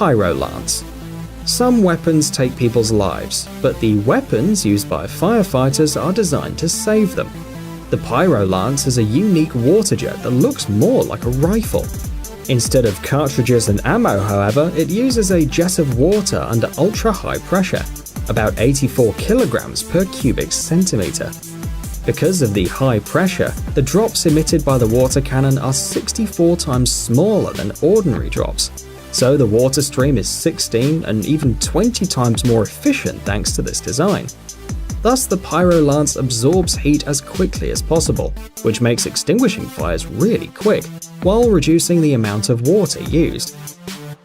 Pyro Lance. Some weapons take people's lives, but the weapons used by firefighters are designed to save them. The Pyro Lance is a unique water jet that looks more like a rifle. Instead of cartridges and ammo, however, it uses a jet of water under ultra-high pressure, about 84 kilograms per cubic centimeter. Because of the high pressure, the drops emitted by the water cannon are 64 times smaller than ordinary drops, so the water stream is 16 and even 20 times more efficient thanks to this design. Thus, the Pyro Lance absorbs heat as quickly as possible, which makes extinguishing fires really quick, while reducing the amount of water used.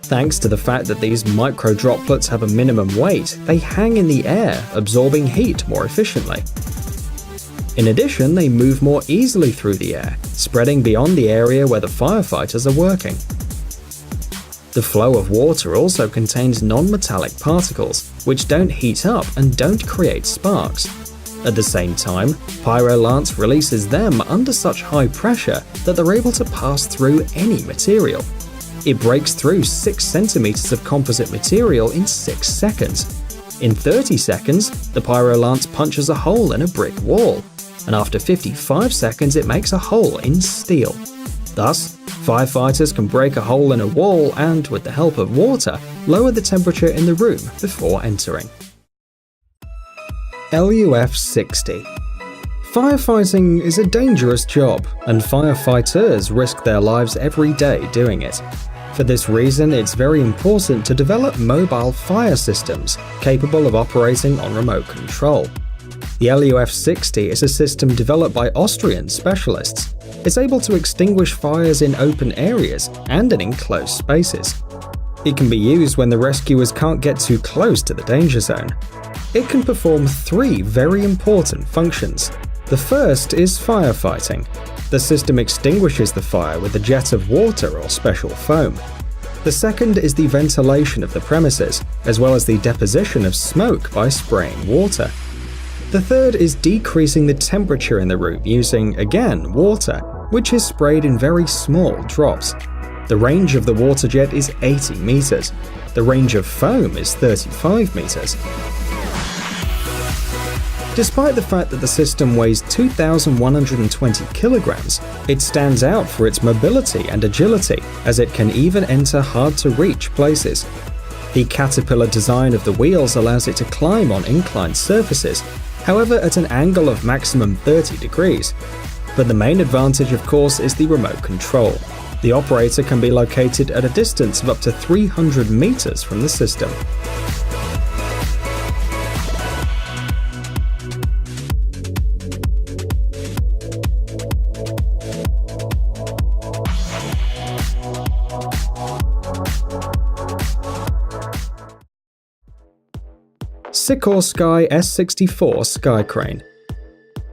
Thanks to the fact that these micro droplets have a minimum weight, they hang in the air, absorbing heat more efficiently. In addition, they move more easily through the air, spreading beyond the area where the firefighters are working. The flow of water also contains non-metallic particles, which don't heat up and don't create sparks. At the same time, Pyro Lance releases them under such high pressure that they're able to pass through any material. It breaks through 6 centimeters of composite material in 6 seconds. In 30 seconds, the Pyro Lance punches a hole in a brick wall, and after 55 seconds it makes a hole in steel. Thus, firefighters can break a hole in a wall and, with the help of water, lower the temperature in the room before entering. LUF-60. Firefighting is a dangerous job, and firefighters risk their lives every day doing it. For this reason, it's very important to develop mobile fire systems capable of operating on remote control. The LUF-60 is a system developed by Austrian specialists. It's able to extinguish fires in open areas and in enclosed spaces. It can be used when the rescuers can't get too close to the danger zone. It can perform 3 very important functions. The first is firefighting. The system extinguishes the fire with a jet of water or special foam. The second is the ventilation of the premises, as well as the deposition of smoke by spraying water. The third is decreasing the temperature in the room using, again, water, which is sprayed in very small drops. The range of the water jet is 80 meters. The range of foam is 35 meters. Despite the fact that the system weighs 2,120 kilograms, it stands out for its mobility and agility, as it can even enter hard-to-reach places. The caterpillar design of the wheels allows it to climb on inclined surfaces, however at an angle of maximum 30 degrees. But the main advantage, of course, is the remote control. The operator can be located at a distance of up to 300 meters from the system. Sikorsky S64 Skycrane.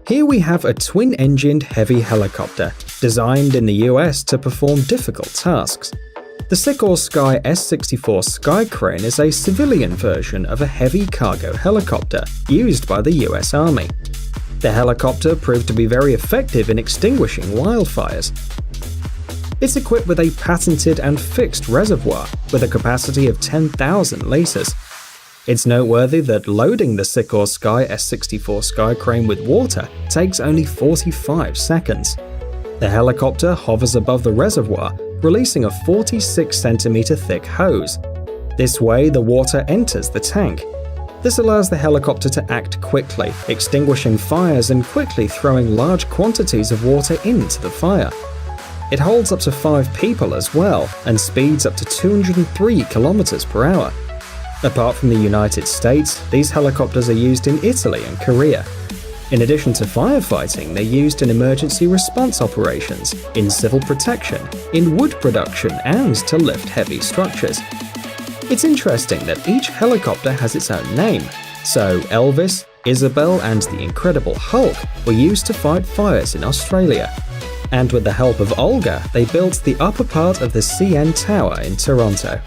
Here we have a twin-engined heavy helicopter, designed in the US to perform difficult tasks. The Sikorsky S64 Skycrane is a civilian version of a heavy cargo helicopter used by the US Army. The helicopter proved to be very effective in extinguishing wildfires. It's equipped with a patented and fixed reservoir with a capacity of 10,000 liters. It's noteworthy that loading the Sikorsky S64 Skycrane with water takes only 45 seconds. The helicopter hovers above the reservoir, releasing a 46 centimeter thick hose. This way, the water enters the tank. This allows the helicopter to act quickly, extinguishing fires and quickly throwing large quantities of water into the fire. It holds up to 5 people as well, and speeds up to 203 kilometers per hour. Apart from the United States, these helicopters are used in Italy and Korea. In addition to firefighting, they're used in emergency response operations, in civil protection, in wood production, and to lift heavy structures. It's interesting that each helicopter has its own name. So Elvis, Isabel, and the Incredible Hulk were used to fight fires in Australia. And with the help of Olga, they built the upper part of the CN Tower in Toronto.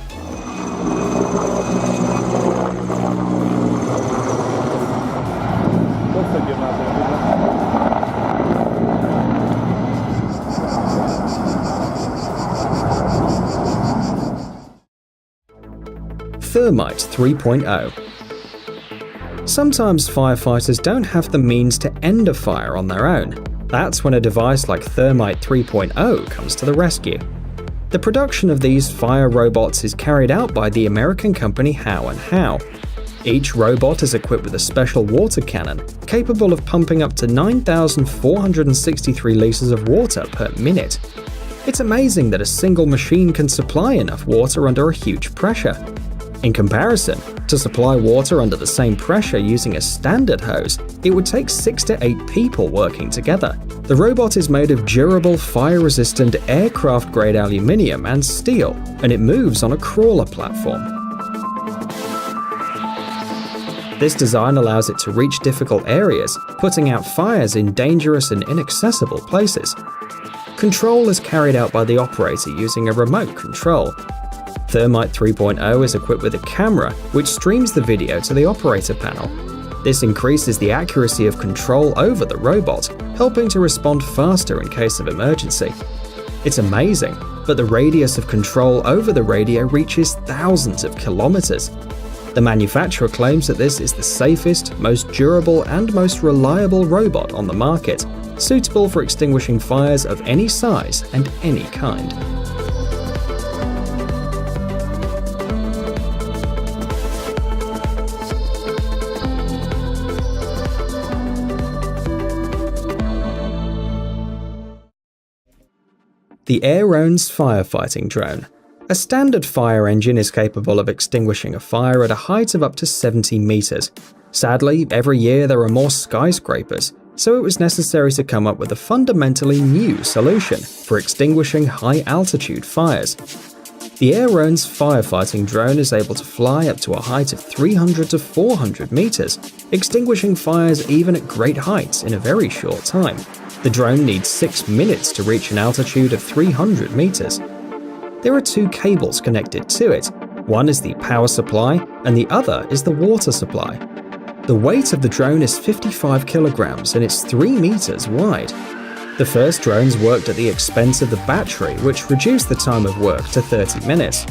Thermite 3.0. Sometimes firefighters don't have the means to end a fire on their own. That's when a device like Thermite 3.0 comes to the rescue. The production of these fire robots is carried out by the American company How & How. Each robot is equipped with a special water cannon, capable of pumping up to 9,463 liters of water per minute. It's amazing that a single machine can supply enough water under a huge pressure. In comparison, to supply water under the same pressure using a standard hose, it would take 6 to 8 people working together. The robot is made of durable, fire-resistant, aircraft-grade aluminium and steel, and it moves on a crawler platform. This design allows it to reach difficult areas, putting out fires in dangerous and inaccessible places. Control is carried out by the operator using a remote control. Thermite 3.0 is equipped with a camera which streams the video to the operator panel. This increases the accuracy of control over the robot, helping to respond faster in case of emergency. It's amazing, but the radius of control over the radio reaches thousands of kilometers. The manufacturer claims that this is the safest, most durable, and most reliable robot on the market, suitable for extinguishing fires of any size and any kind. The Aerone's firefighting drone. A standard fire engine is capable of extinguishing a fire at a height of up to 70 meters. Sadly, every year there are more skyscrapers, so it was necessary to come up with a fundamentally new solution for extinguishing high-altitude fires. The Aerone's firefighting drone is able to fly up to a height of 300 to 400 meters, extinguishing fires even at great heights in a very short time. The drone needs 6 minutes to reach an altitude of 300 meters. There are 2 cables connected to it. One is the power supply, and the other is the water supply. The weight of the drone is 55 kilograms and it's 3 meters wide. The first drones worked at the expense of the battery, which reduced the time of work to 30 minutes.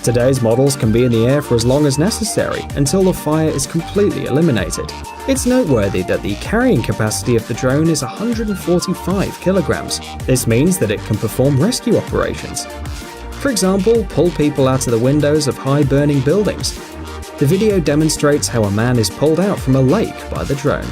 Today's models can be in the air for as long as necessary until the fire is completely eliminated. It's noteworthy that the carrying capacity of the drone is 145 kilograms. This means that it can perform rescue operations. For example, pull people out of the windows of high-burning buildings. The video demonstrates how a man is pulled out from a lake by the drone.